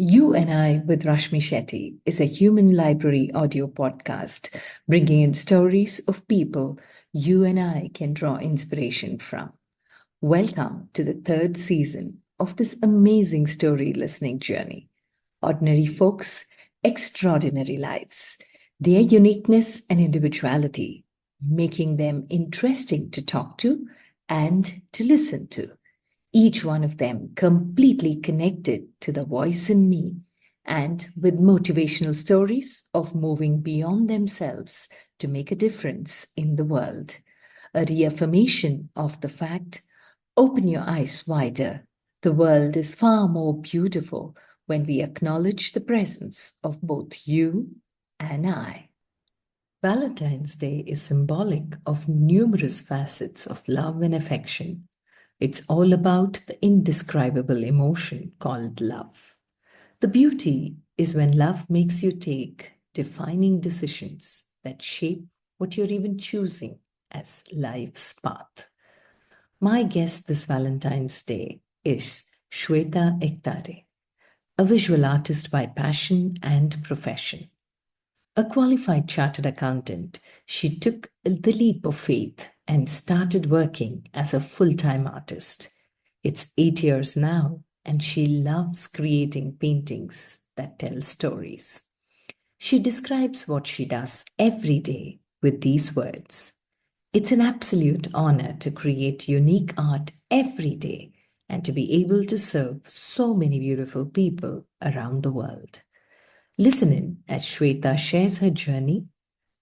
You and I with Rashmi Shetty is a human library audio podcast bringing in stories of people you and I can draw inspiration from. Welcome to the third season of this amazing story listening journey. Ordinary folks, extraordinary lives, their uniqueness and individuality, making them interesting to talk to and to listen to, each one of them completely connected to the voice in me and with motivational stories of moving beyond themselves to make a difference in the world. A reaffirmation of the fact: open your eyes wider. The world is far more beautiful when we acknowledge the presence of both you and I. Valentine's Day is symbolic of numerous facets of love and affection. It's all about the indescribable emotion called love. The beauty is when love makes you take defining decisions that shape what you're even choosing as life's path. My guest this Valentine's Day is Shweta Ektare, a visual artist by passion and profession. A qualified chartered accountant, she took the leap of faith and started working as a full time artist. It's 8 years now, and she loves creating paintings that tell stories. She describes what she does every day with these words: it's an absolute honor to create unique art every day and to be able to serve so many beautiful people around the world. Listen in as Shweta shares her journey,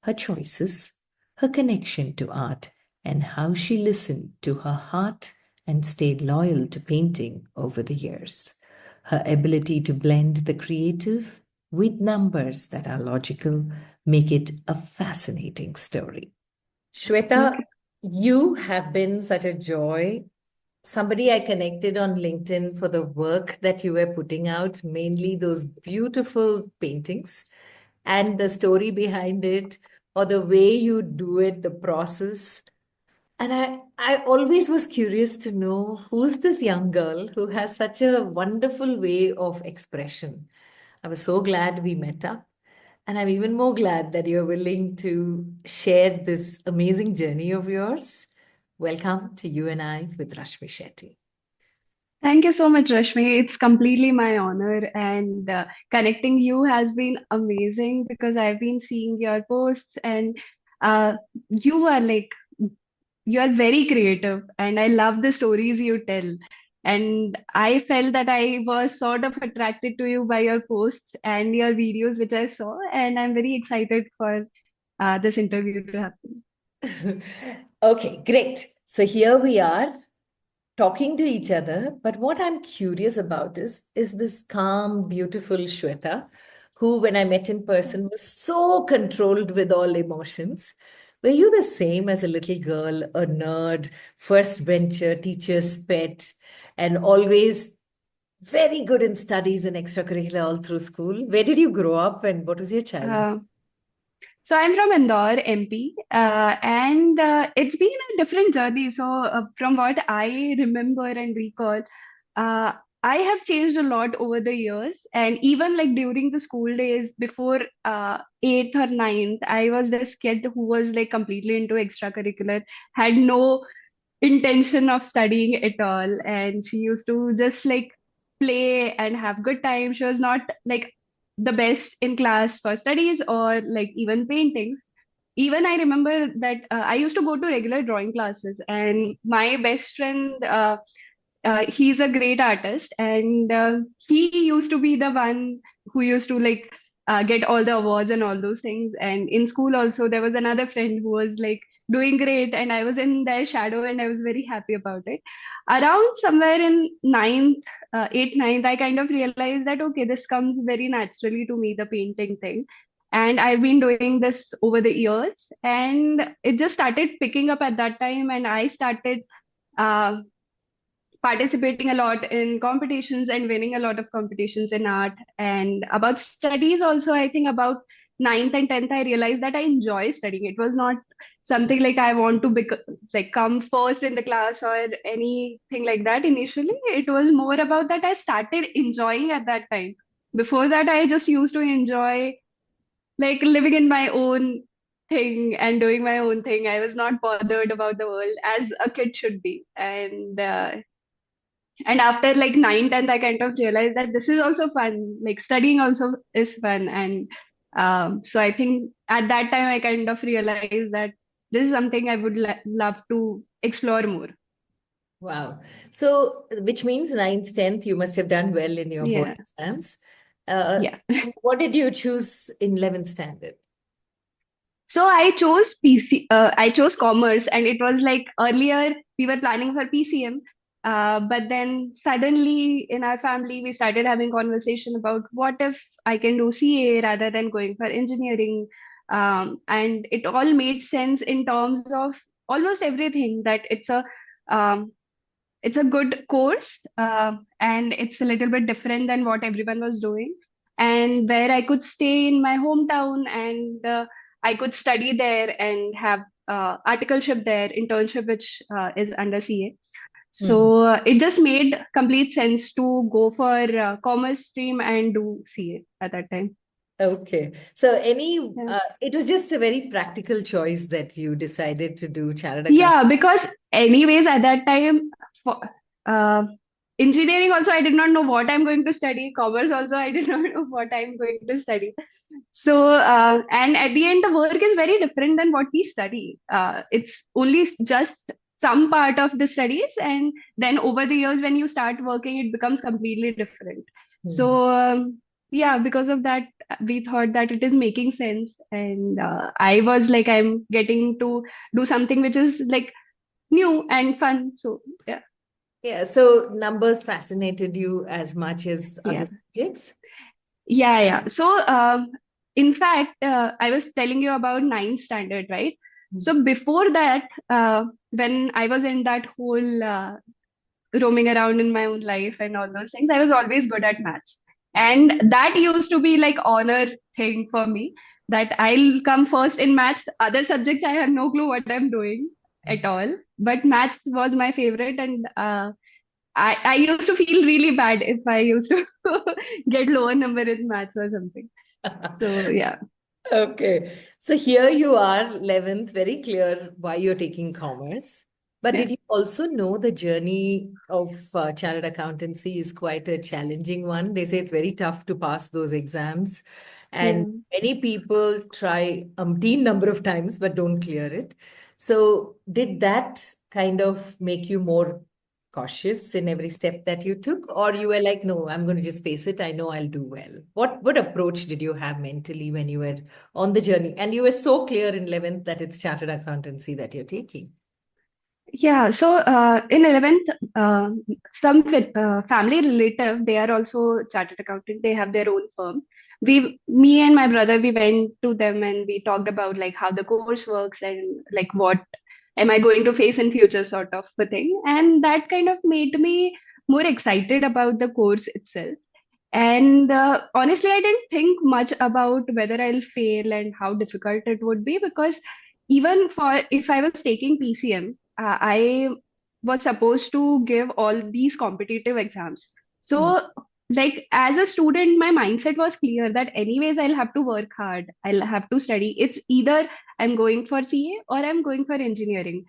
her choices, her connection to art, and how she listened to her heart and stayed loyal to painting over the years. Her ability to blend the creative with numbers that are logical make it a fascinating story. Shweta, Okay. you have been such a joy. Somebody I connected on LinkedIn for the work that you were putting out, mainly those beautiful paintings and the story behind it, or the way you do it, the process. And I always was curious to know who's this young girl who has such a wonderful way of expression. I was so glad we met up. And I'm even more glad that you're willing to share this amazing journey of yours. Welcome to You and I with Rashmi Shetty. Thank you so much, Rashmi. It's completely my honor, and connecting you has been amazing because I've been seeing your posts, and uh, you are like you are very creative, and I love the stories you tell. And I felt that I was sort of attracted to you by your posts and your videos, which I saw, and I'm very excited for this interview to happen. Okay, great. So here we are talking to each other. But what I'm curious about is this calm, beautiful Shweta, who, when I met in person, was so controlled with all emotions. Were you the same as a little girl, a nerd, first venture, teacher's pet, and always very good in studies and extracurricular all through school? Where did you grow up and what was your childhood? Uh, So I'm from Indore, MP, and it's been a different journey. So from what I remember and recall, uh, I have changed a lot over the years. And even like during the school days before eighth or ninth, I was this kid who was like completely into extracurricular, had no intention of studying at all, and she used to just like play and have good time. She was not like the best in class for studies or like even paintings. Even I remember that I used to go to regular drawing classes, and my best friend, he's a great artist, and he used to be the one who used to like get all the awards and all those things. And in school also, there was another friend who was like doing great, and I was in their shadow, and I was very happy about it. Around somewhere in ninth, eighth, ninth, I kind of realized that okay, this comes very naturally to me, the painting thing. And I've been doing this over the years, and it just started picking up at that time, and I started uh, participating a lot in competitions and winning a lot of competitions in art. And about studies also, I think about ninth and 10th, I realized that I enjoy studying. It was not something like I want to like come first in the class or anything like that initially. It was more about that I started enjoying at that time. Before that, I just used to enjoy like living in my own thing and doing my own thing. I was not bothered about the world as a kid should be. And after like 9, 10th, I kind of realized that this is also fun. Like studying also is fun. And so I think at that time I kind of realized that this is something I would love to explore more. Wow. So, which means ninth, 10th, you must have done well in your board Yeah. exams. Uh, Yeah. what did you choose in 11th standard? So I chose I chose commerce, and it was like earlier we were planning for PCM, but then suddenly in our family we started having conversation about what if I can do CA rather than going for engineering, and it all made sense in terms of almost everything that um, it's a good course, and it's a little bit different than what everyone was doing, and where I could stay in my hometown and I could study there and have articleship there, internship, which is under CA. Hmm. So it just made complete sense to go for commerce stream and do CA at that time. Okay. So, Yeah. it was just a very practical choice that you decided to do chartered account. Yeah, because anyways, at that time, for uh, engineering also, I did not know what I'm going to study. Commerce also, I did not know what I'm going to study. So, and at the end, the work is very different than what we study. It's only just some part of the studies, and then over the years, when you start working, it becomes completely different. Hmm. So, yeah, because of that, we thought that it is making sense, and I was like, I'm getting to do something which is like new and fun. So, yeah, Yeah. So, numbers fascinated you as much as other yeah. subjects? Yeah. So, in fact, I was telling you about ninth standard, right? Hmm. So before that, when I was in that whole roaming around in my own life and all those things, I was always good at maths. And that used to be like honor thing for me that I'll come first in maths. Other subjects, I have no clue what I'm doing at all. But maths was my favorite, and I used to feel really bad if I used to get lower number in maths or something. So yeah, Okay. So here you are, 11th, very clear why you're taking commerce. But yeah, did you also know the journey of chartered accountancy is quite a challenging one? They say it's very tough to pass those exams. yeah. And many people try umpteen number of times but don't clear it. So did that kind of make you more cautious in every step that you took, or you were like, no, I'm going to just face it, I know I'll do well? What approach did you have mentally when you were on the journey and you were so clear in 11th that it's chartered accountancy that you're taking? Yeah, so in 11th, some family relative, they are also chartered accountant. They have their own firm. Me and my brother, we went to them and we talked about like how the course works and like what am I going to face in future sort of a thing. And that kind of made me more excited about the course itself. And honestly, I didn't think much about whether I'll fail and how difficult it would be because even for if I was taking PCM, I was supposed to give all these competitive exams. Hmm. So, like as a student, my mindset was clear that anyways I'll have to work hard. I'll have to study. It's either I'm going for CA or I'm going for engineering.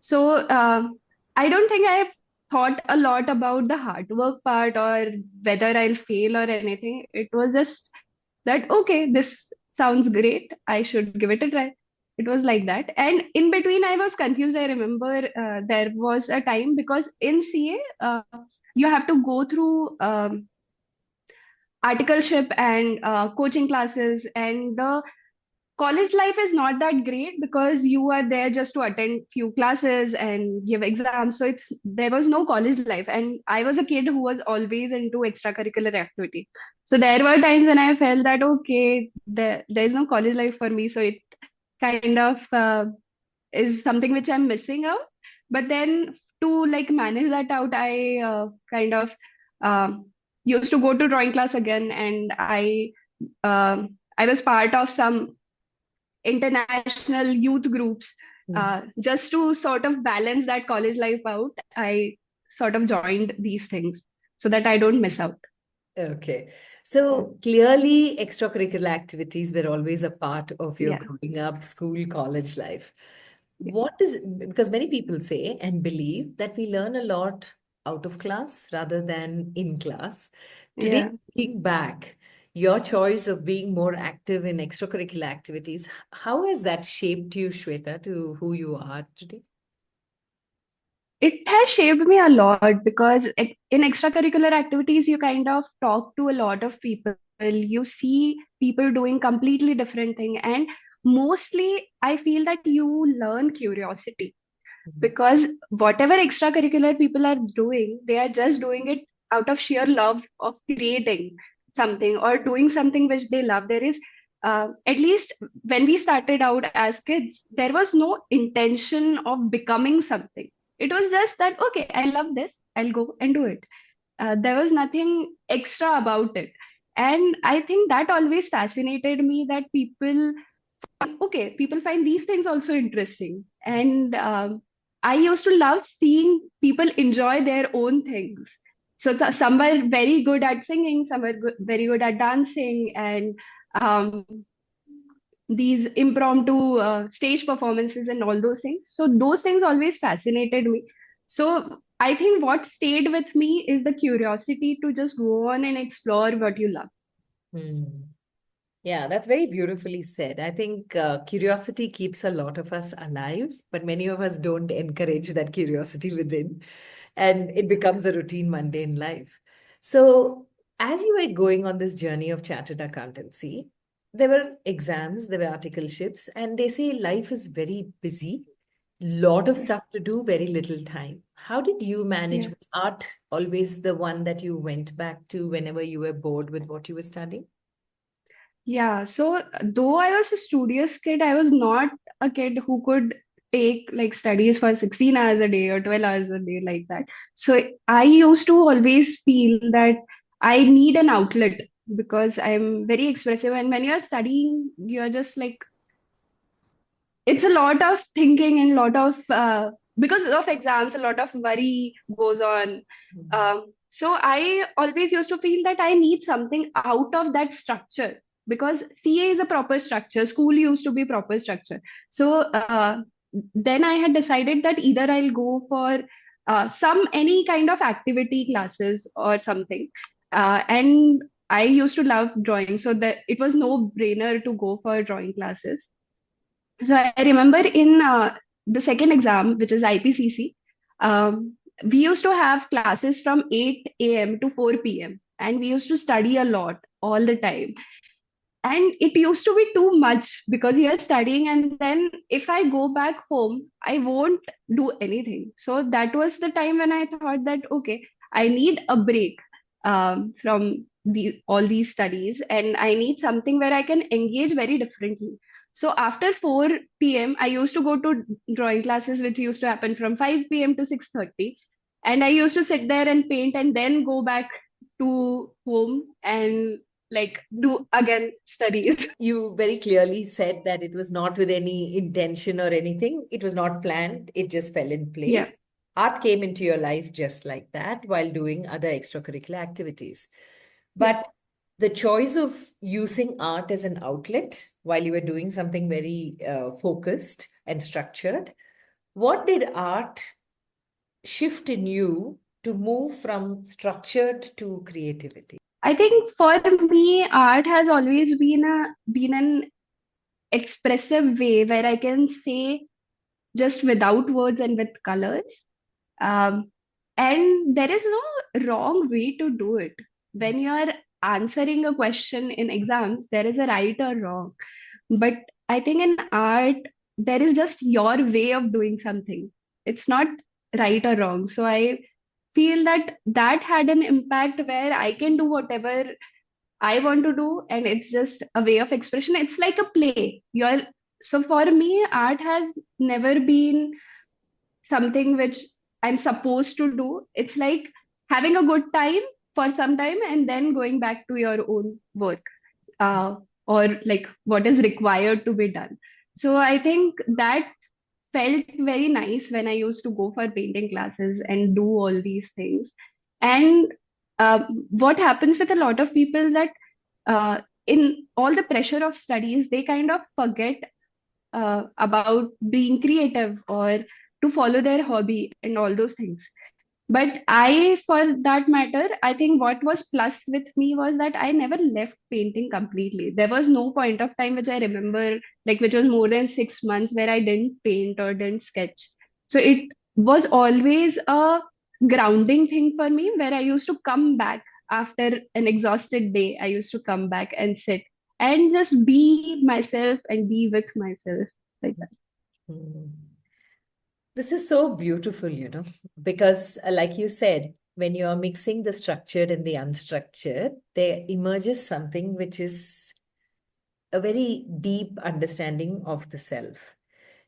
So, I don't think I thought a lot about the hard work part or whether I'll fail or anything. It was just that, okay, this sounds great. I should give it a try. It was like that. And in between, I was confused. I remember there was a time because in CA, you have to go through articleship and coaching classes, and the college life is not that great because you are there just to attend few classes and give exams, so it's there was no college life, and I was a kid who was always into extracurricular activity. So there were times when I felt that okay, there's no college life for me, so it kind of is something which I'm missing out. But then to like manage that out, I kind of um, used to go to drawing class again, and I was part of some international youth groups. Hmm. Just to sort of balance that college life out, I sort of joined these things so that I don't miss out. Okay. Yeah. So clearly, extracurricular activities were always a part of your Yeah. growing up, school, college life. Yeah. What is, because many people say and believe that we learn a lot out of class rather than in class. Today, Yeah. looking back, your choice of being more active in extracurricular activities, how has that shaped you, Shweta, to who you are today? It has shaped me a lot because in extracurricular activities, you kind of talk to a lot of people. You see people doing completely different thing, and mostly I feel that you learn curiosity Mhm. because whatever extracurricular people are doing, they are just doing it out of sheer love of creating something or doing something which they love. There is, at least when we started out as kids, there was no intention of becoming something. It was just that, okay, I love this, I'll go and do it. There was nothing extra about it. And I think that always fascinated me that people okay, people find these things also interesting. And I used to love seeing people enjoy their own things. So some are very good at singing, some are very good at dancing, and um, these impromptu stage performances and all those things. So those things always fascinated me. So I think what stayed with me is the curiosity to just go on and explore what you love. Hmm. Yeah, that's very beautifully said. I think curiosity keeps a lot of us alive, but many of us don't encourage that curiosity within, and it becomes a routine, mundane life. So, as you were going on this journey of chartered accountancy, there were exams, there were articleships, and they say life is very busy, lot of Yeah. stuff to do, very little time. How did you manage? Yeah. Was art always the one that you went back to whenever you were bored with what you were studying? Yeah, so though I was a studious kid, I was not a kid who could take like studies for 16 hours a day or 12 hours a day like that. So I used to always feel that I need an outlet because I'm very expressive. And when you're studying, you're just like it's a lot of thinking and lot of because of exams a lot of worry goes on. So I always used to feel that I need something out of that structure because CA is a proper structure, school used to be proper structure. So then I had decided that either I'll go for some any kind of activity classes or something, and I used to love drawing, so that it was no brainer to go for drawing classes. So I remember in the second exam, which is IPCC, we used to have classes from 8 a.m. to 4 p.m. and we used to study a lot all the time. And it used to be too much because you're studying, and then if I go back home, I won't do anything. So that was the time when I thought that, okay, I need a break from all these studies, and I need something where I can engage very differently. So after 4 p.m., I used to go to drawing classes, which used to happen from 5 p.m. to 6:30. And I used to sit there and paint and then go back to home and like do again studies. You very clearly said that it was not with any intention or anything. It was not planned. It just fell in Yeah, place. Art came into your life just like that while doing other extracurricular activities. yeah. But the choice of using art as an outlet while you were doing something very focused and structured, what did art shift in you to move from structured to creativity? I think for me, art has always been an expressive way where I can say just without words and with colors. Um, and there is no wrong way to do it. When you are answering a question in exams, there is a right or wrong. But I think in art, there is just your way of doing something. It's not right or wrong. So I feel that that had an impact where I can do whatever I want to do, and it's just a way of expression. It's like a play. You're so for me, art has never been something which I'm supposed to do. It's like having a good time for some time and then going back to your own work, or like what is required to be done. So I think that felt very nice when I used to go for painting classes and do all these things. And what happens with a lot of people that in all the pressure of studies, they kind of forget about being creative or to follow their hobby and all those things. But I, for that matter, I think what was plus with me was that I never left painting completely. There was no point of time which I remember, like which was more than 6 months, where I didn't paint or didn't sketch. So it was always a grounding thing for me, where I used to come back after an exhausted day. I used to come back and sit and just be myself and be with myself like that. Hmm. This is so beautiful, because, like you said, when you are mixing the structured and the unstructured, there emerges something which is a very deep understanding of the self.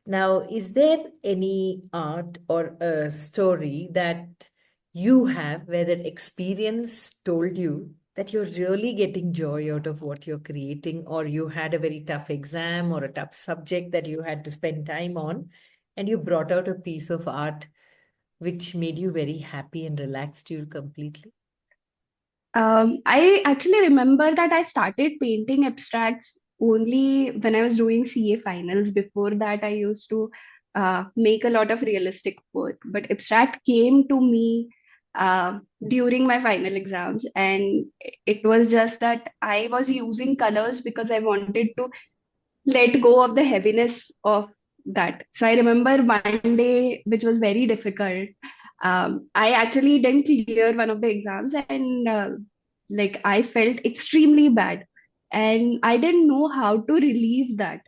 Now, is there any art or a story that you have where that experience told you that you're really getting joy out of what you're creating, or you had a very tough exam or a tough subject that you had to spend time on, and you brought out a piece of art which made you very happy and relaxed you completely? I actually remember that I started painting abstracts only when I was doing CA finals. Before that, I used to make a lot of realistic work, but abstract came to me during my final exams, and it was just that I was using colors because I wanted to let go of the heaviness of that. So I remember one day, which was very difficult. I actually didn't clear one of the exams, and like I felt extremely bad, and I didn't know how to relieve that.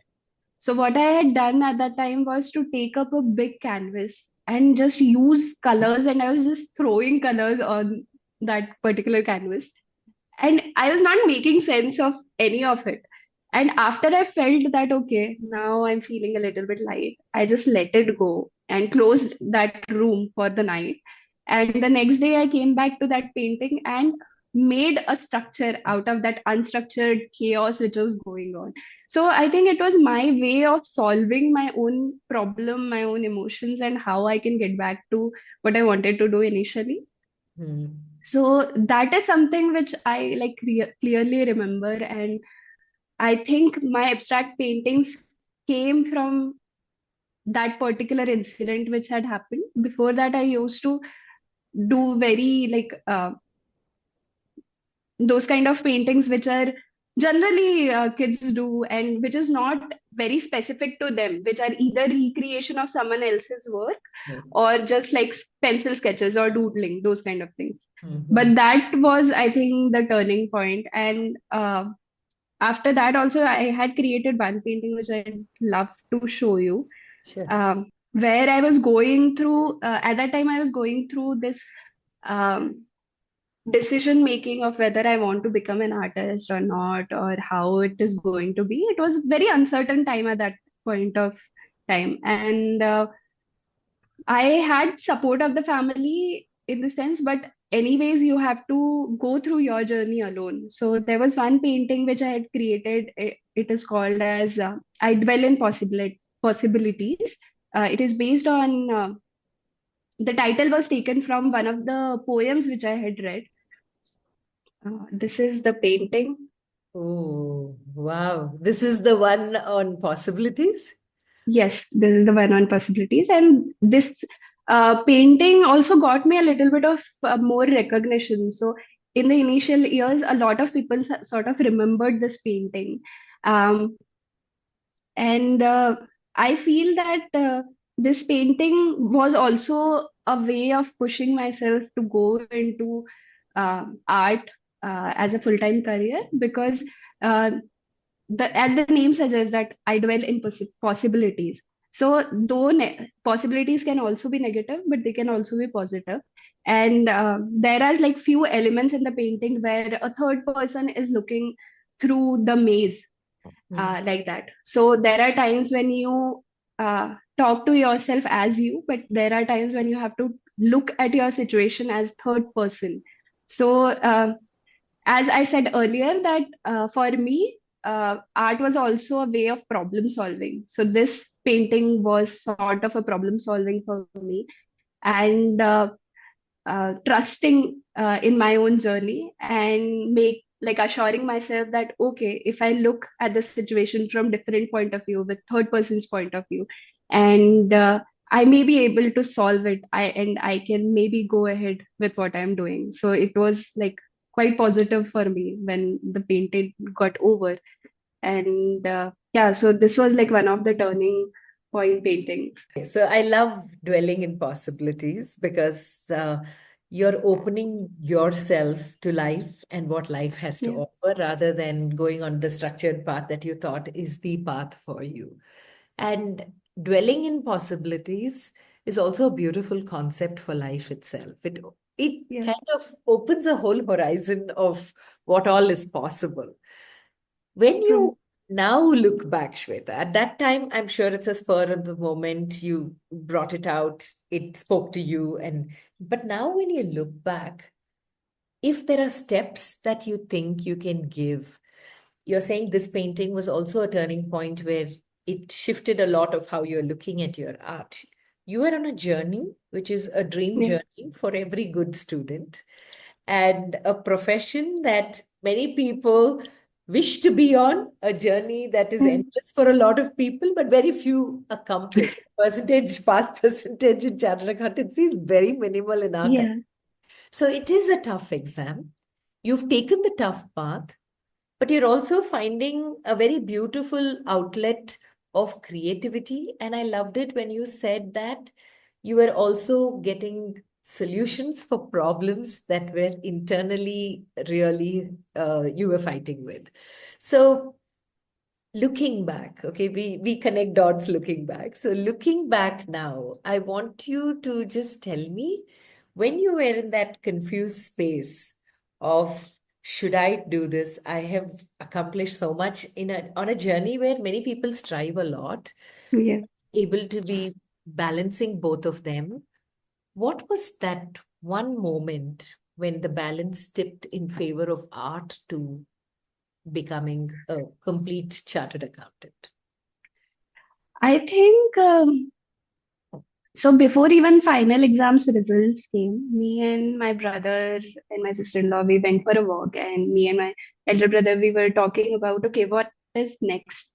So what I had done at that time was to take up a big canvas and just use colors, and I was just throwing colors on that particular canvas, and I was not making sense of any of it. And after I felt that, okay, now I'm feeling a little bit light, I just let it go and closed that room for the night. And the next day, I came back to that painting and made a structure out of that unstructured chaos which was going on. So I think it was my way of solving my own problem, my own emotions, and how I can get back to what I wanted to do initially. Hmm. So that is something which I like clearly remember, and I think my abstract paintings came from that particular incident which had happened. Before that, I used to do very like those kind of paintings which are generally kids do, and which is not very specific to them, which are either recreation of someone else's work or just like pencil sketches or doodling, those kind of things. Hmm. But that was, I think, the turning point. And after that, also, I had created one painting which I'd love to show you, Sure. where I was going through, at that time, I was going through this um, decision making of whether I want to become an artist or not, or how it is going to be. It was very uncertain time at that point of time. And I had support of the family in the sense, but anyways, you have to go through your journey alone. So there was one painting which I had created. It is called as I Dwell in Possibilities. It is based on the title was taken from one of the poems which I had read. This is the painting. Oh, wow. This is the one on possibilities? Yes, this is the one on possibilities. And this painting also got me a little bit of more recognition. So, in the initial years, a lot of people sort of remembered this painting. Um, and I feel that this painting was also a way of pushing myself to go into art as a full-time career, because uh, as the name suggests, that I dwell in possibilities. So though possibilities can also be negative, but they can also be positive. And there are like few elements in the painting where a third person is looking through the maze, Hmm. like that. So there are times when you talk to yourself as you, but there are times when you have to look at your situation as third person. So as I said earlier, that for me, art was also a way of problem solving. So this painting was sort of a problem solving for me. And trusting in my own journey, and make like assuring myself that okay, if I look at the situation from different point of view, with third person's point of view, and I may be able to solve it, I can maybe go ahead with what I'm doing. So it was like quite positive for me when the painting got over. And yeah, so this was like one of the turning point paintings. So I love dwelling in possibilities because you're opening yourself to life and what life has to Yeah, offer rather than going on the structured path that you thought is the path for you. And dwelling in possibilities is also a beautiful concept for life itself. It yeah, kind of opens a whole horizon of what all is possible. When true. you now look back, Shweta, at that time, I'm sure it's a spur of the moment. You brought it out, it spoke to you, and but now when you look back, if there are steps that you think you can give, you're saying this painting was also a turning point where it shifted a lot of how you're looking at your art. You are on a journey, which is a dream Yeah, journey for every good student, and a profession that many people wish to be on, a journey that is mm, endless for a lot of people, but very few accomplish. Percentage, pass percentage in chartered accountancy is very minimal in our country. yeah. So it is a tough exam. You've taken the tough path, but you're also finding a very beautiful outlet of creativity. And I loved it when you said that you were also getting solutions for problems that were internally really you were fighting with. So looking back, okay, we connect dots looking back. So looking back now, I want you to just tell me when you were in that confused space of should I do this? I have accomplished so much in a on a journey where many people strive a lot, Yeah. able to be balancing both of them. What was that one moment when the balance tipped in favor of art to becoming a complete chartered accountant? I think so. Before even final exams results came, me and my brother and my sister-in-law, we went for a walk, and me and my elder brother, we were talking about okay, what is next?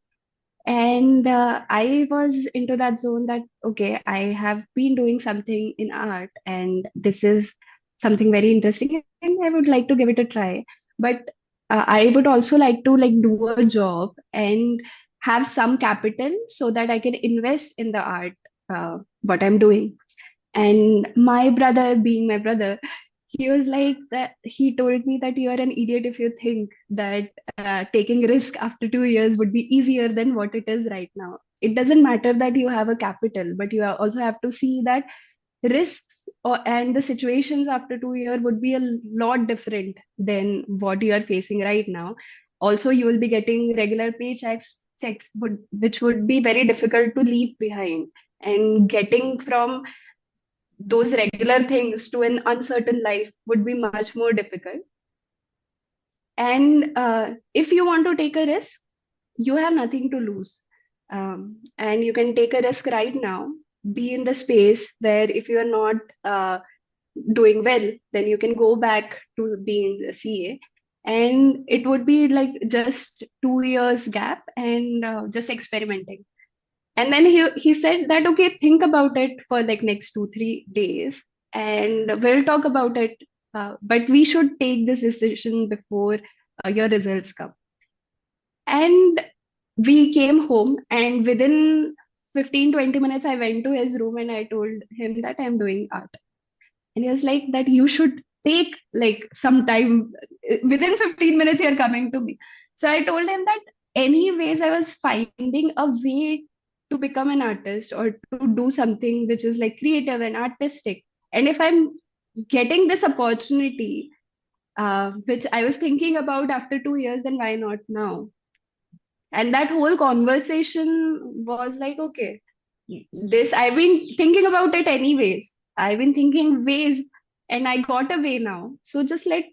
And I was into that zone that okay, I have been doing something in art, and this is something very interesting, and I would like to give it a try. But I would also like to like do a job and have some capital so that I can invest in the art, what I'm doing. And my brother, being my brother, he was like that. He told me that you are an idiot if you think that taking risk after 2 years would be easier than what it is right now. It doesn't matter that you have a capital, but you also have to see that risks and the situations after 2 years would be a lot different than what you are facing right now. Also, you will be getting regular checks which would be very difficult to leave behind. And getting from those regular things to an uncertain life would be much more difficult. And if you want to take a risk, you have nothing to lose. And you can take a risk right now, be in the space where if you are not doing well, then you can go back to being a CA. And it would be like just 2 years gap and just experimenting. And then he said that okay, think about it for like next 2 3 days, and we'll talk about it. But we should take this decision before your results come. And we came home, and within 15 20 minutes, I went to his room and I told him that I'm doing art. And he was like that you should take like some time. Within 15 minutes you're coming to me. So I told him that anyways I was finding a way to become an artist or to do something which is like creative and artistic. And if I'm getting this opportunity, which I was thinking about after 2 years, then why not now? And that whole conversation was like okay, this I've been thinking about it anyways. I've been thinking ways, and I got a way now. So just let's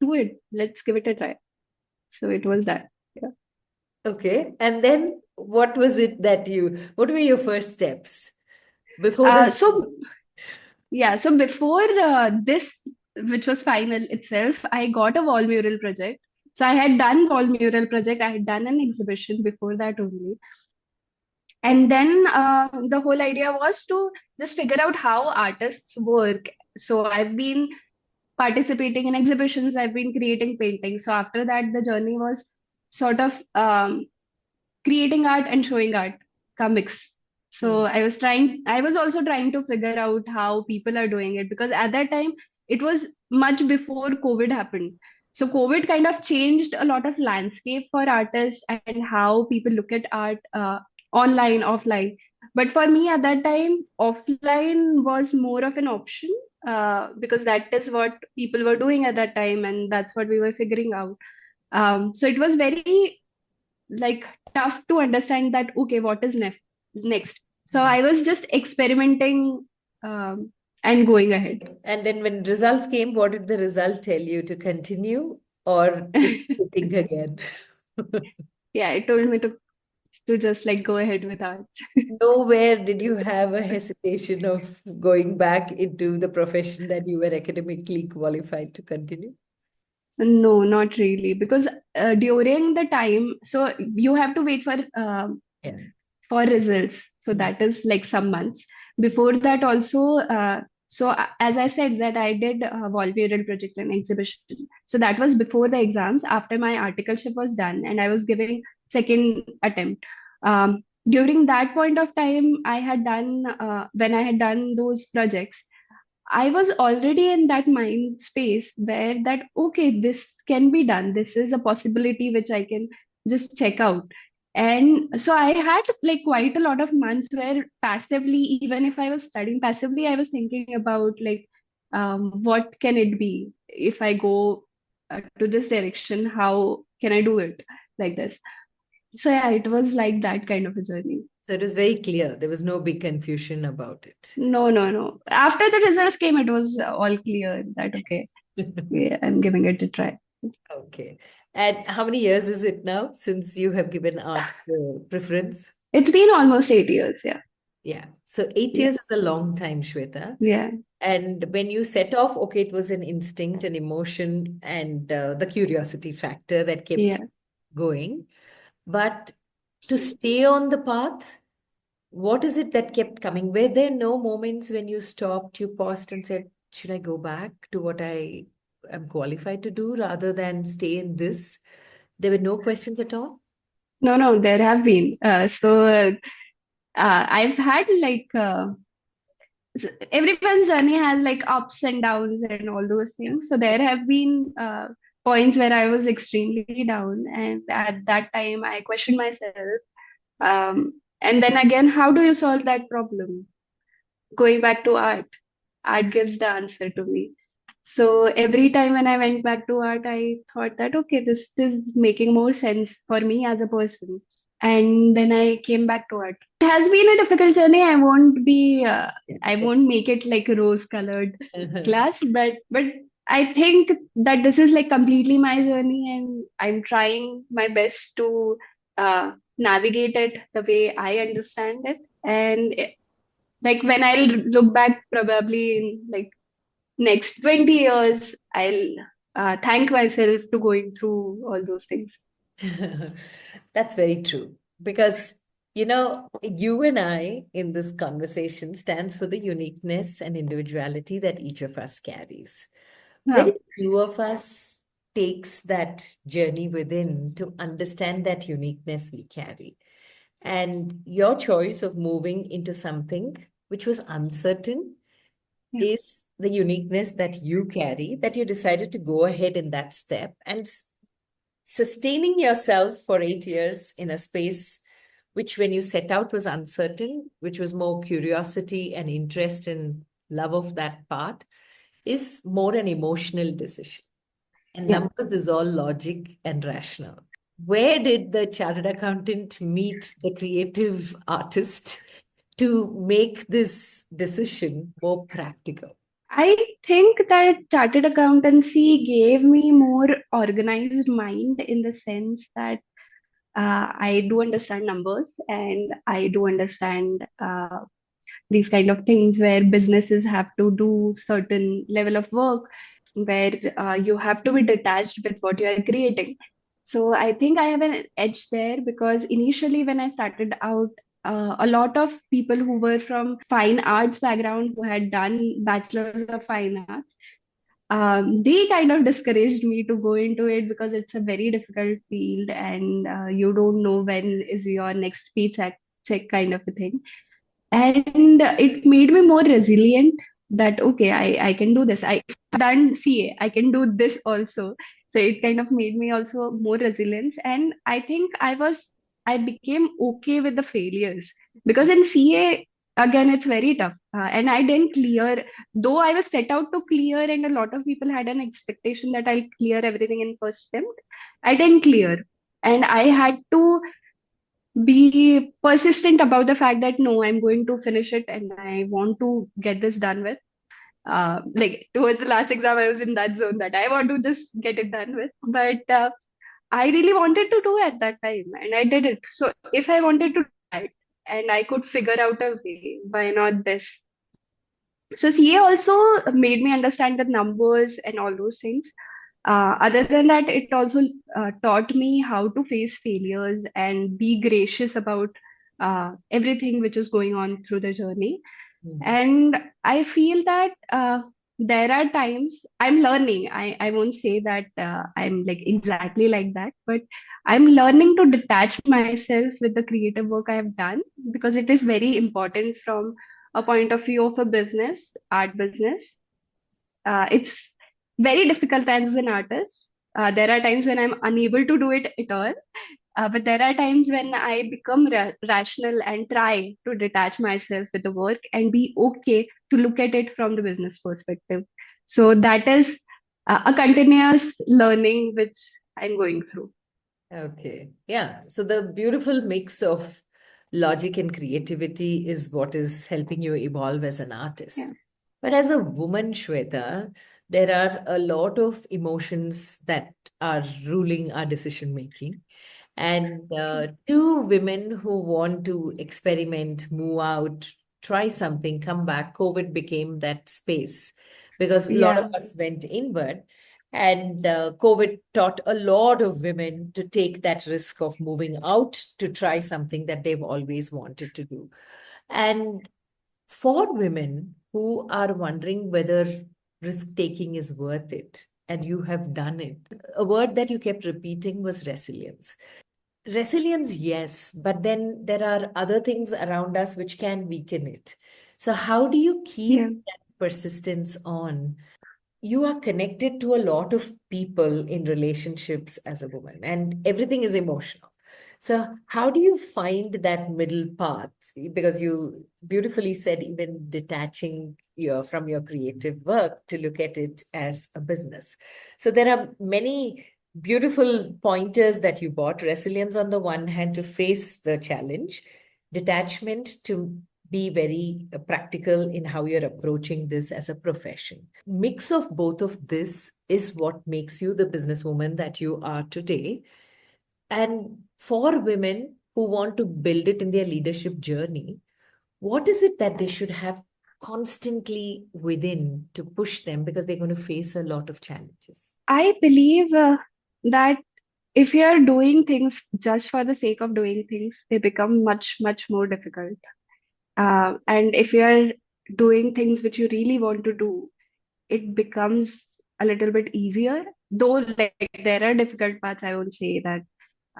do it. Let's give it a try. So it was that. Yeah. Okay. And then what was it that what were your first steps before the, So Yeah, so before this, which was final itself, I got a wall mural project. So I had done wall mural project. I had done an exhibition before that only. And then the whole idea was to just figure out how artists work. So I've been participating in exhibitions, I've been creating paintings. So after that, the journey was sort of creating art and showing art ka mix. So Hmm. I was also trying to figure out how people are doing it because at that time it was much before COVID happened. So COVID kind of changed a lot of landscape for artists and how people look at art online, offline. But for me at that time, offline was more of an option because that is what people were doing at that time and that's what we were figuring out. So it was very like tough to understand that okay what is next, so I was just experimenting and going ahead. And then when results came, what did the result tell you to continue or to think again? Yeah, it told me to just like go ahead with art. Nowhere did you have a hesitation of going back into the profession that you were academically qualified to continue? No, not really, because during the time, so you have to wait Yeah. for results. So Mm. that is like some months. Before that also, as I said that I did a Volviral project and exhibition. So that was before the exams, after my articleship was done, and I was giving second attempt. During that point of time, when I had done those projects, I was already in that mind space where that, okay, this can be done. This is a possibility which I can just check out. And so I had like quite a lot of months where passively, even if I was studying passively, I was thinking about like, what can it be if I go to this direction? How can I do it like this? So yeah, it was like that kind of a journey. So it was very clear. There was no big confusion about it. No, no, no. After the results came, it was all clear that, okay, yeah, I'm giving it a try. Okay. And how many years is it now since you have given art the preference? It's been almost 8 years. Yeah. Yeah. So 8 years Yeah. is a long time, Shweta. Yeah. And when you set off, okay, it was an instinct, an emotion, and the curiosity factor that kept Yeah. you going. But to stay on the path, what is it that kept coming? Were there no moments when you stopped, you paused and said, should I go back to what I am qualified to do rather than stay in this? There were no questions at all? No, no, there have been. I've had like everyone's journey has like ups and downs and all those things. So there have been points where I was extremely down, and at that time I questioned myself. And then again, how do you solve that problem? Going back to art gives the answer to me. So every time when I went back to art, I thought that, okay, this is making more sense for me as a person. And then I came back to art. It has been a difficult journey. I won't make it like a rose-colored glass, but I think that this is like completely my journey, and I'm trying my best to navigate it the way I understand it. And like when I'll look back probably in like next 20 years, I'll thank myself to going through all those things. That's very true. Because, you and I in this conversation stands for the uniqueness and individuality that each of us carries. Yeah, Very few of us takes that journey within to understand that uniqueness we carry. And your choice of moving into something which was uncertain yeah, is the uniqueness that you carry, that you decided to go ahead in that step and sustaining yourself for 8 years in a space which, when you set out, was uncertain, which was more curiosity and interest and love of that part, is more an emotional decision. And yeah. numbers is all logic and rational. Where did the chartered accountant meet the creative artist to make this decision more practical? I think that chartered accountancy gave me more organized mind in the sense that I do understand numbers and I do understand these kind of things where businesses have to do certain level of work, where you have to be detached with what you are creating. So I think I have an edge there, because initially when I started out, a lot of people who were from fine arts background, who had done bachelor's of fine arts, they kind of discouraged me to go into it, because it's a very difficult field, and you don't know when is your next paycheck check kind of a thing. And it made me more resilient, that okay, I can do this. I've done CA, I can do this also. So it kind of made me also more resilience. And I think I became okay with the failures, because in CA, again, it's very tough. And I didn't clear, though I was set out to clear, and a lot of people had an expectation that I'll clear everything in first attempt. I didn't clear. And I had to be persistent about the fact that no, I'm going to finish it and I want to get this done with. Like towards the last exam, I was in that zone that I want to just get it done with. But I really wanted to do at that time, and I did it. So if I wanted to do that and I could figure out a way, why not this? So CA also made me understand the numbers and all those things. Other than that, it also taught me how to face failures and be gracious about everything which is going on through the journey. Mhm. And I feel that there are times I'm learning. I won't say that I'm like exactly like that, but I'm learning to detach myself with the creative work I have done, because it is very important from a point of view of a business, art business. It's very difficult as an artist. There are times when I'm unable to do it at all, but there are times when I become rational and try to detach myself with the work and be okay to look at it from the business perspective. So that is a continuous learning which I'm going through. Okay. Yeah. So the beautiful mix of logic and creativity is what is helping you evolve as an Yeah. artist. But as a woman, Shweta, there are a lot of emotions that are ruling our decision making. And True. two women who want to experiment, move out, try something, come back, COVID became that space because a lot of Yeah. us went inward. And COVID taught a lot of women to take that risk of moving out to try something that they've always wanted to do. And for women who are wondering whether risk taking is worth it, and you have done it, a word that you kept repeating was resilience. Resilience, yes, but then there are other things around us which can weaken it. So, how do you Yeah. keep that persistence on? You are connected to a lot of people in relationships as a woman, and everything is emotional. So, how do you find that middle path? Because you beautifully said, even detaching from your creative work to look at it as a business. So, there are many beautiful pointers that you brought: resilience on the one hand to face the challenge, detachment to be very practical in how you're approaching this as a profession. Mix of both of this is what makes you the businesswoman that you are today. And for women who want to build it in their leadership journey, what is it that they should have constantly within to push them, because they're going to face a lot of challenges? I believe that if you are doing things just for the sake of doing things, they become much, much more difficult. And if you are doing things which you really want to do, it becomes a little bit easier. Though, like, there are difficult parts, I won't say that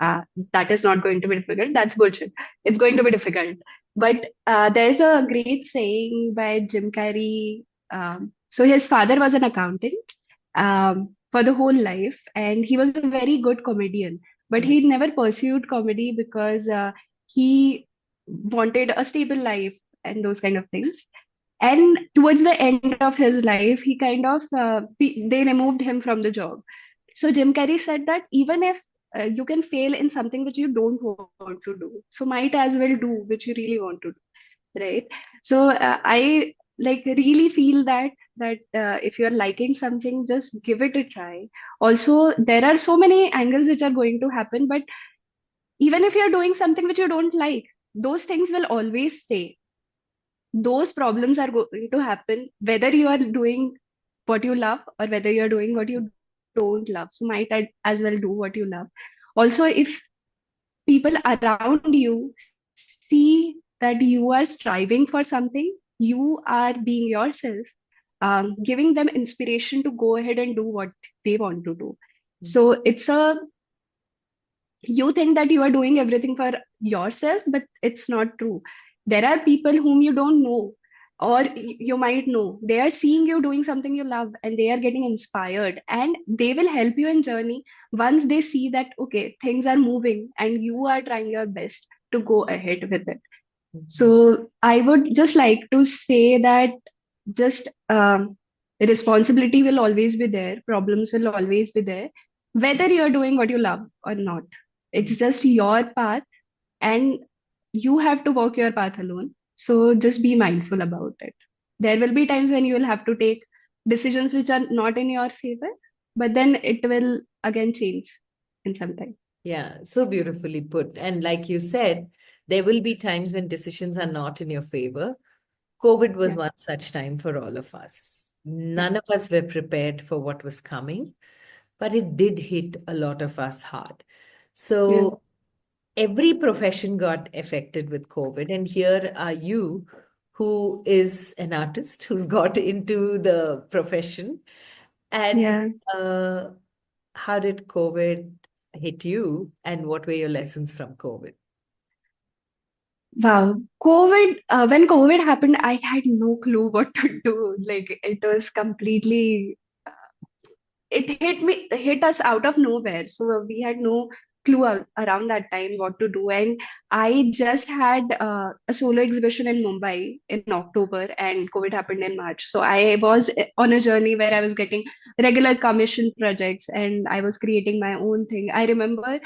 uh, that is not going to be difficult. That's bullshit. It's going to be difficult. But there's a great saying by Jim Carrey. So his father was an accountant for the whole life, and he was a very good comedian. But he never pursued comedy because he wanted a stable life and those kind of things. And towards the end of his life, he kind of they removed him from the job. So Jim Carrey said that even if you can fail in something which you don't want to do, so might as well do which you really want to do, right? So I like really feel that if you're liking something, just give it a try. Also, there are so many angles which are going to happen, but even if you're doing something which you don't like, those things will always stay. those problems are going to happen whether you are doing what you love or whether you're doing what you don't love. So might as well do what you love. Also, if people around you see that you are striving for something, you are being yourself, giving them inspiration to go ahead and do what they want to do. So it's a you think that you are doing everything for yourself, but it's not true. There are people whom you don't know, or you might know. They are seeing you doing something you love and they are getting inspired, and they will help you in journey once they see that, okay, things are moving and you are trying your best to go ahead with it. Mhm. So I would just like to say that just responsibility will always be there, problems will always be there, whether you're doing what you love or not. It's just your path, and you have to walk your path alone. So just be mindful about it. There will be times when you will have to take decisions which are not in your favor, but then it will again change in some time. Yeah, so beautifully put. And like you said, there will be times when decisions are not in your favor. COVID was Yeah, one such time for all of us. yeah, None of us were prepared for what was coming, but it did hit a lot of us hard. yeah, So every profession got affected with COVID. And here are you, who is an artist who's got into the profession. And yeah. uh, how did COVID hit you, and what were your lessons from COVID? Wow. COVID, when COVID happened, I had no clue what to do. Like it was completely it hit us out of nowhere, so we had no clue around that time what to do. And I just had a solo exhibition in Mumbai in October, and COVID happened in March. So I was on a journey where I was getting regular commission projects and I was creating my own thing. I remember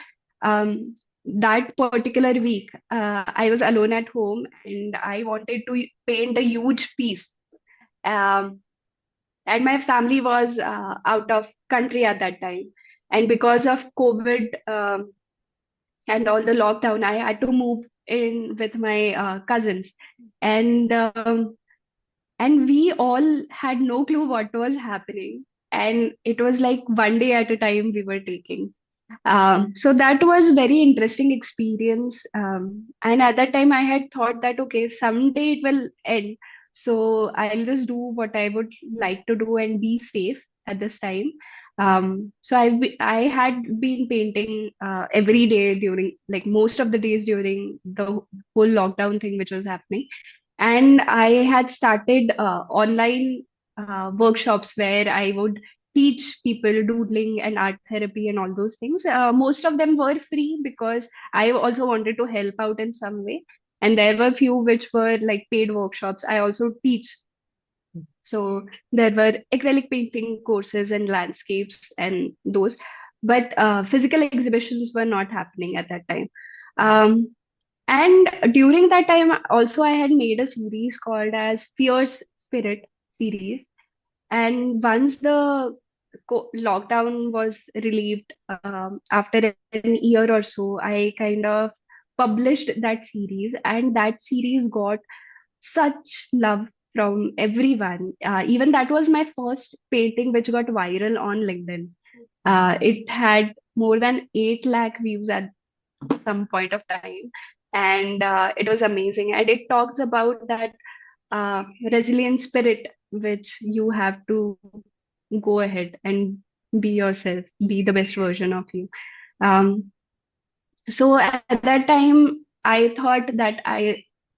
um, that particular week, I was alone at home and I wanted to paint a huge piece. um, and my family was out of country at that time, and because of COVID and all the lockdown, I had to move in with my cousins, and we all had no clue what was happening, and it was like one day at a time we were taking. So that was very interesting experience. And at that time, I had thought that okay, someday it will end. So I'll just do what I would like to do and be safe at this time. So I had been painting every day during like most of the days during the whole lockdown thing which was happening, and I had started online workshops where I would teach people doodling and art therapy and all those things. Most of them were free because I also wanted to help out in some way. And there were few which were like paid workshops. I also teach. So there were acrylic painting courses and landscapes and those. But physical exhibitions were not happening at that time. Um, and during that time, also I had made a series called as Fierce Spirit series. And once the lockdown was relieved, after an year or so, I kind of published that series, and that series got such love from everyone. Even that was my first painting, which got viral on LinkedIn. It had more than 8 lakh views at some point of time, and it was amazing. And it talks about that resilient spirit which you have to go ahead and be yourself, be the best version of you. Um, so at that time, I thought that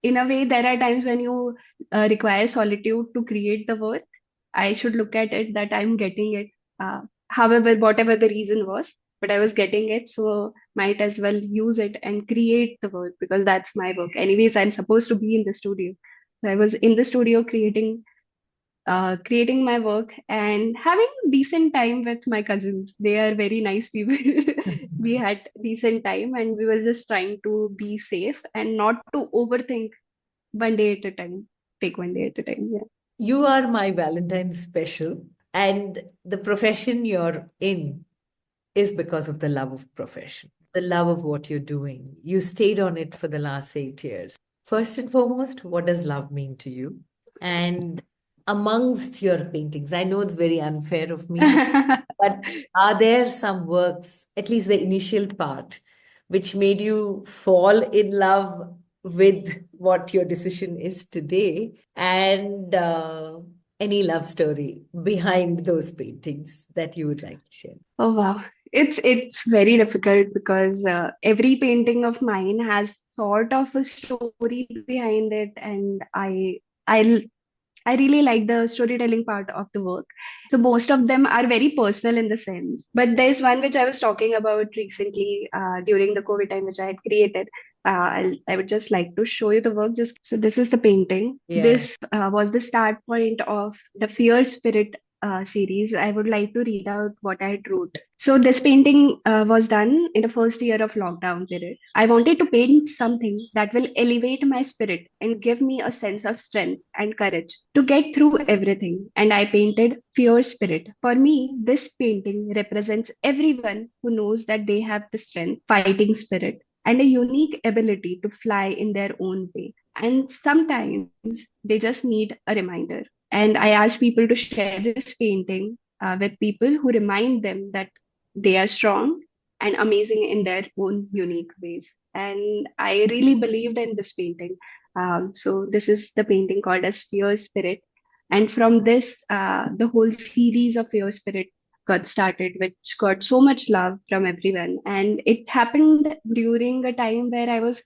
in a way, there are times when you require solitude to create the work. I should look at it that I'm getting it. However, whatever the reason was, but I was getting it, so might as well use it and create the work because that's my work. Anyways, I'm supposed to be in the studio. So I was in the studio creating my work and having decent time with my cousins. They are very nice people. We had decent time and we were just trying to be safe and not to overthink one day at a time. Take one day at a time. Yeah. You are my Valentine special, and the profession you're in is because of the love of profession, the love of what you're doing. You stayed on it for the last 8 years. First and foremost, what does love mean to you? And amongst your paintings, I know it's very unfair of me, but are there some works, at least the initial part, which made you fall in love with what your decision is today? And any love story behind those paintings that you would like to share? Oh wow. It's very difficult because every painting of mine has sort of a story behind it, and I I really like the storytelling part of the work. So most of them are very personal in the sense. But there's one which I was talking about recently during the COVID time, which I had created. I would just like to show you the work. Just so this is the painting. Yeah. This was the start point of the Fear Spirit series. I would like to read out what I had wrote. So this painting was done in the first year of lockdown period. I wanted to paint something that will elevate my spirit and give me a sense of strength and courage to get through everything. And I painted Fear Spirit. For me, this painting represents everyone who knows that they have the strength, fighting spirit, and a unique ability to fly in their own way. And sometimes they just need a reminder. And I asked people to share this painting with people who remind them that they are strong and amazing in their own unique ways. And I really believed in this painting. So this is the painting called as Fear Spirit. And from this, the whole series of Fear Spirit got started, which got so much love from everyone. And it happened during a time where I was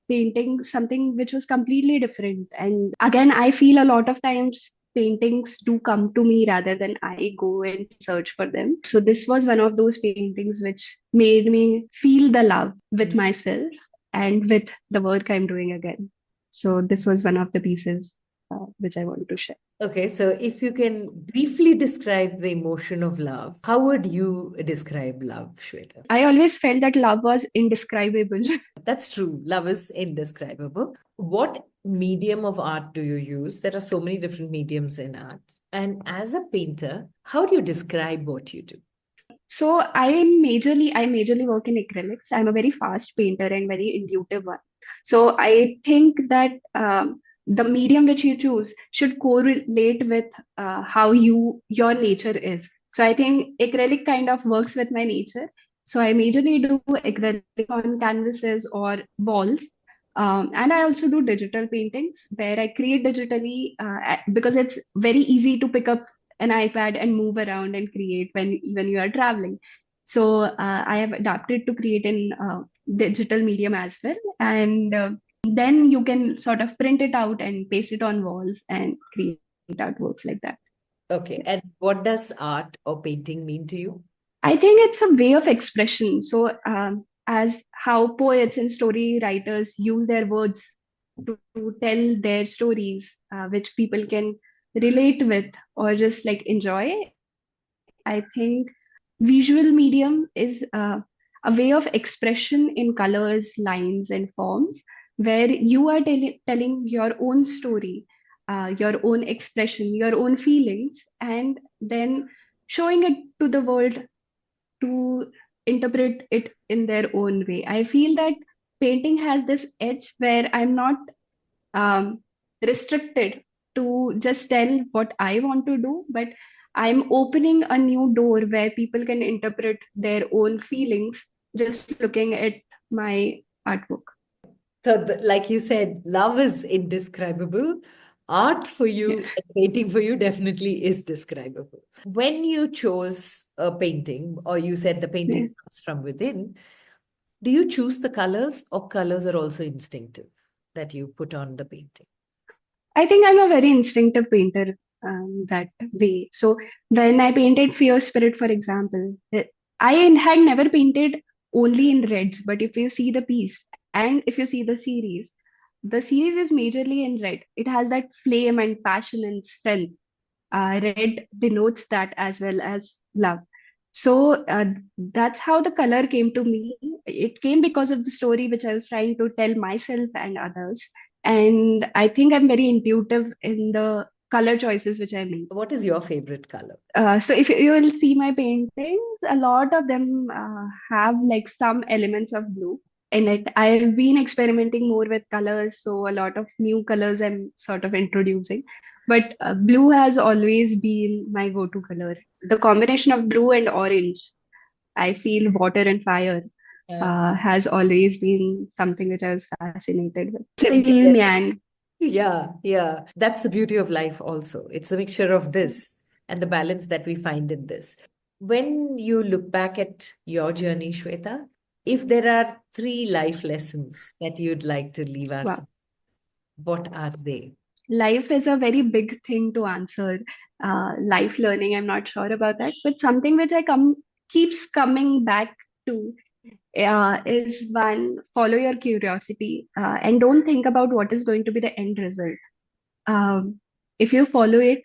painting something which was completely different. And again, I feel a lot of times paintings do come to me rather than I go and search for them. So this was one of those paintings which made me feel the love with myself and with the work I'm doing again. So this was one of the pieces which I want to share. Okay, so if you can briefly describe the emotion of love, how would you describe love, Shweta? I always felt that love was indescribable. That's true. Love is indescribable. What medium of art do you use? There are so many different mediums in art. And as a painter, how do you describe what you do? So I majorly work in acrylics. I'm a very fast painter and very intuitive one. So I think that the medium which you choose should correlate with how your nature is. So I think acrylic kind of works with my nature. So I majorly do acrylic on canvases or walls. And I also do digital paintings where I create digitally because it's very easy to pick up an iPad and move around and create when you are traveling. So I have adapted to create in digital medium as well, and then you can sort of print it out and paste it on walls and create artworks like that. Okay, and what does art or painting mean to you? I think it's a way of expression. So as how poets and story writers use their words to tell their stories, which people can relate with or just like enjoy. I think visual medium is a way of expression in colors, lines, and forms where you are telling your own story, your own expression, your own feelings, and then showing it to the world to interpret it in their own way. I feel that painting has this edge where I'm not um, restricted to just tell what I want to do, but I'm opening a new door where people can interpret their own feelings just looking at my artwork. So, like you said, love is indescribable. Art for Yeah. you and painting for you definitely is describable. When you chose a painting, or you said the Yeah. painting comes from within, do you choose the colors, or colors are also instinctive that you put on the painting? I think I'm a very instinctive painter that way. So when I painted Fear Spirit, for example, I had never painted only in reds, but if you see the piece and if you see the series is majorly in red. It has that flame and passion and strength. Red denotes that as well as love. So that's how the color came to me. It came because of the story which I was trying to tell myself and others. And I think I'm very intuitive in the color choices which I make. What is your favorite color? So if you will see my paintings, a lot of them have like some elements of blue. in it. I've been experimenting more with colors, so a lot of new colors I'm sort of introducing. But blue has always been my go-to color. The combination of blue and orange, I feel water and fire, Yeah. has always been something which I was fascinated with. It's a Them yin together. yang. Yeah, yeah. That's the beauty of life also. It's a mixture of this and the balance that we find in this. When you look back at your journey, Shweta, if there are three life lessons that you'd like to leave us, Wow. what are they? Life is a very big thing to answer. Life learning, I'm not sure about that, but something which I come keeps coming back to is one, follow your curiosity and don't think about what is going to be the end result. Um, if you follow it,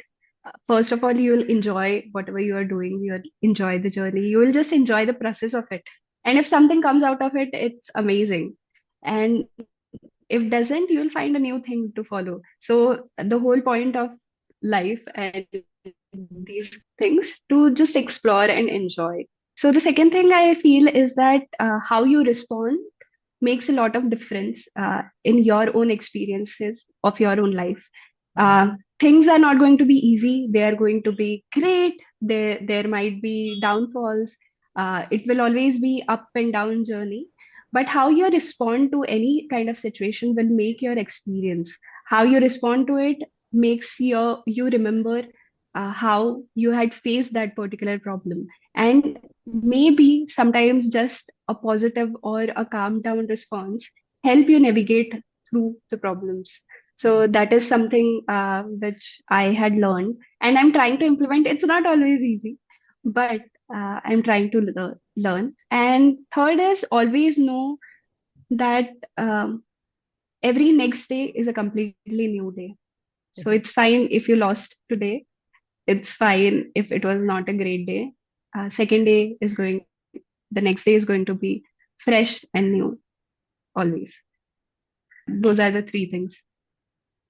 first of all, you will enjoy whatever you are doing. You'll enjoy the journey. You will just enjoy the process of it. And if something comes out of it, it's amazing. And if doesn't, you'll find a new thing to follow. So the whole point of life and these things to just explore and enjoy. So the second thing I feel is that how you respond makes a lot of difference in your own experiences of your own life. Things are not going to be easy. They are going to be great. There might be downfalls. It will always be up and down journey. But how you respond to any kind of situation will make your experience. How you respond to it makes you remember how you had faced that particular problem. And maybe sometimes just a positive or a calm down response help you navigate through the problems. So that is something which I had learned and I'm trying to implement. It's not always easy, but I'm trying to learn. And third is always know that every next day is a completely new day. So Mhm. it's fine if you lost today. It's fine if it was not a great day. Second day is going the next day is going to be fresh and new always. Those are the three things.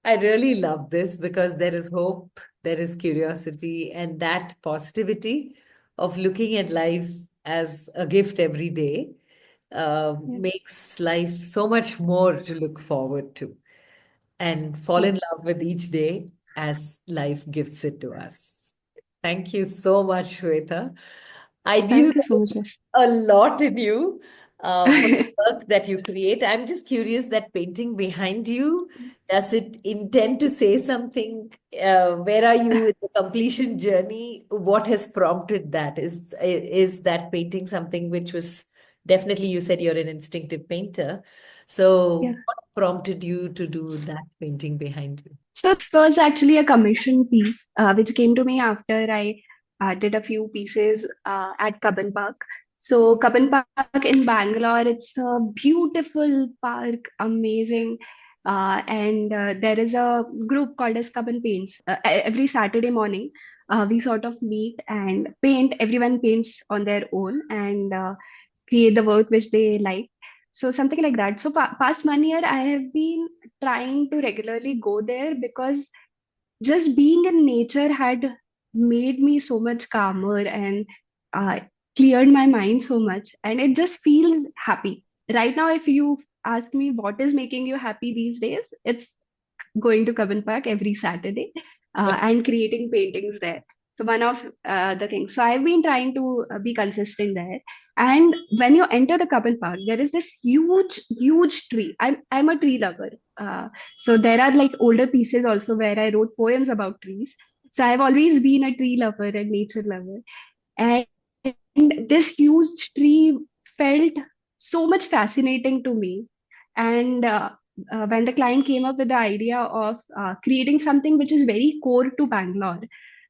I really love this because there is hope, there is curiosity, and that positivity of looking at life as a gift every day Yeah, makes life so much more to look forward to and fall yeah. in love with each day as life gives it to us. Thank you so much, Shweta. I knew Thank you there so much, was Rashmi. a lot in you for the work that you create. I'm just curious that painting behind you, does it intend to say something? Where are you in the completion journey? What has prompted that? Is that painting something which was definitely, you said you're an instinctive painter. Yeah. So what prompted you to do that painting behind you? So this was actually a commission piece, which came to me after I did a few pieces at Cubbon Park. So Cubbon Park in Bangalore, it's a beautiful park, amazing. And there is a group called as Cubbon Paints. Every Saturday morning, we sort of meet and paint. Everyone paints on their own and create the work which they like. So something like that. So past 1 year, I have been trying to regularly go there because just being in nature had made me so much calmer and uh, cleared my mind so much, and it just feels happy. Right now, if you ask me what is making you happy these days, it's going to Cubbon Park every Saturday and creating paintings there. So one of the things. So I've been trying to be consistent there. And when you enter the Cubbon Park, there is this huge, huge tree. I'm a tree lover. So there are like older pieces also where I wrote poems about trees. So I've always been a tree lover and nature lover. And this huge tree felt so much fascinating to me. And when the client came up with the idea of creating something which is very core to Bangalore,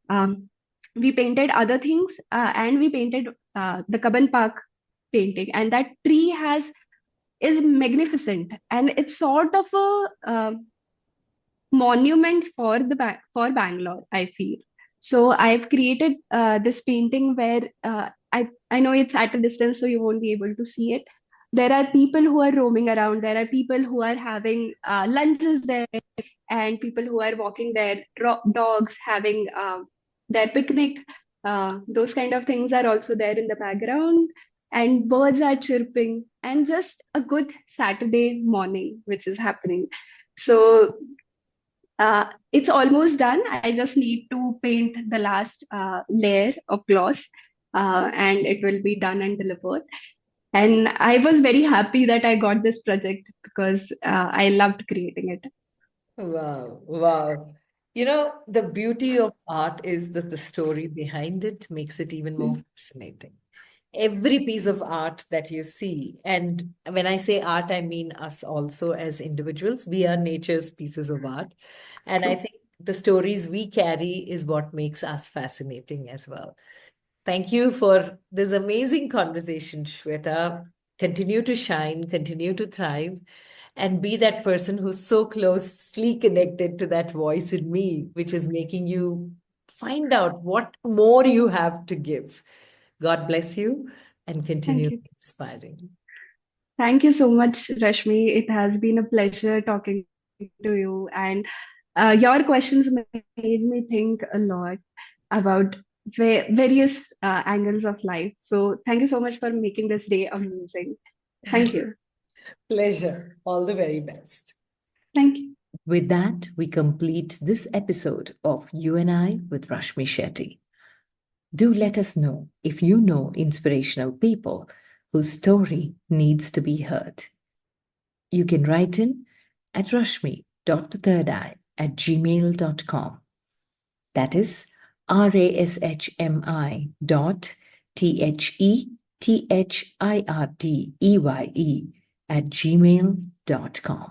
um, we painted other things and we painted the Cubbon Park painting. And that tree has is magnificent, and it's sort of a monument for for Bangalore, I feel. So I've created this painting where I know it's at a distance, so you won't be able to see it. There are people who are roaming around. There are people who are having lunches there, and people who are walking there. Dogs having their picnic. Those kind of things are also there in the background. and birds are chirping, and just a good Saturday morning, which is happening. So it's almost done. I just need to paint the last layer of gloss, and it will be done and delivered. And I was very happy that I got this project because I loved creating it. Wow, wow. The beauty of art is that the story behind it makes it even more fascinating. Every piece of art that you see, and when I say art, I mean us also as individuals. We are nature's pieces of art. And I True. think the stories we carry is what makes us fascinating as well. Thank you for this amazing conversation, Shweta. Continue to shine, continue to thrive, and be that person who's so closely connected to that voice in me, which is making you find out what more you have to give. God bless you and Thank continue you. inspiring. Thank you so much, Rashmi. It has been a pleasure talking to you, and your questions made me think a lot about various angles of life. So, thank you so much for making this day amazing. Thank you. Pleasure. All the very best. Thank you. With that, we complete this episode of You and I with Rashmi Shetty. Do let us know if you know inspirational people whose story needs to be heard. You can write in at rashmi.thethirdeye@gmail.com. That is rashmi.thirdeye@gmail.com.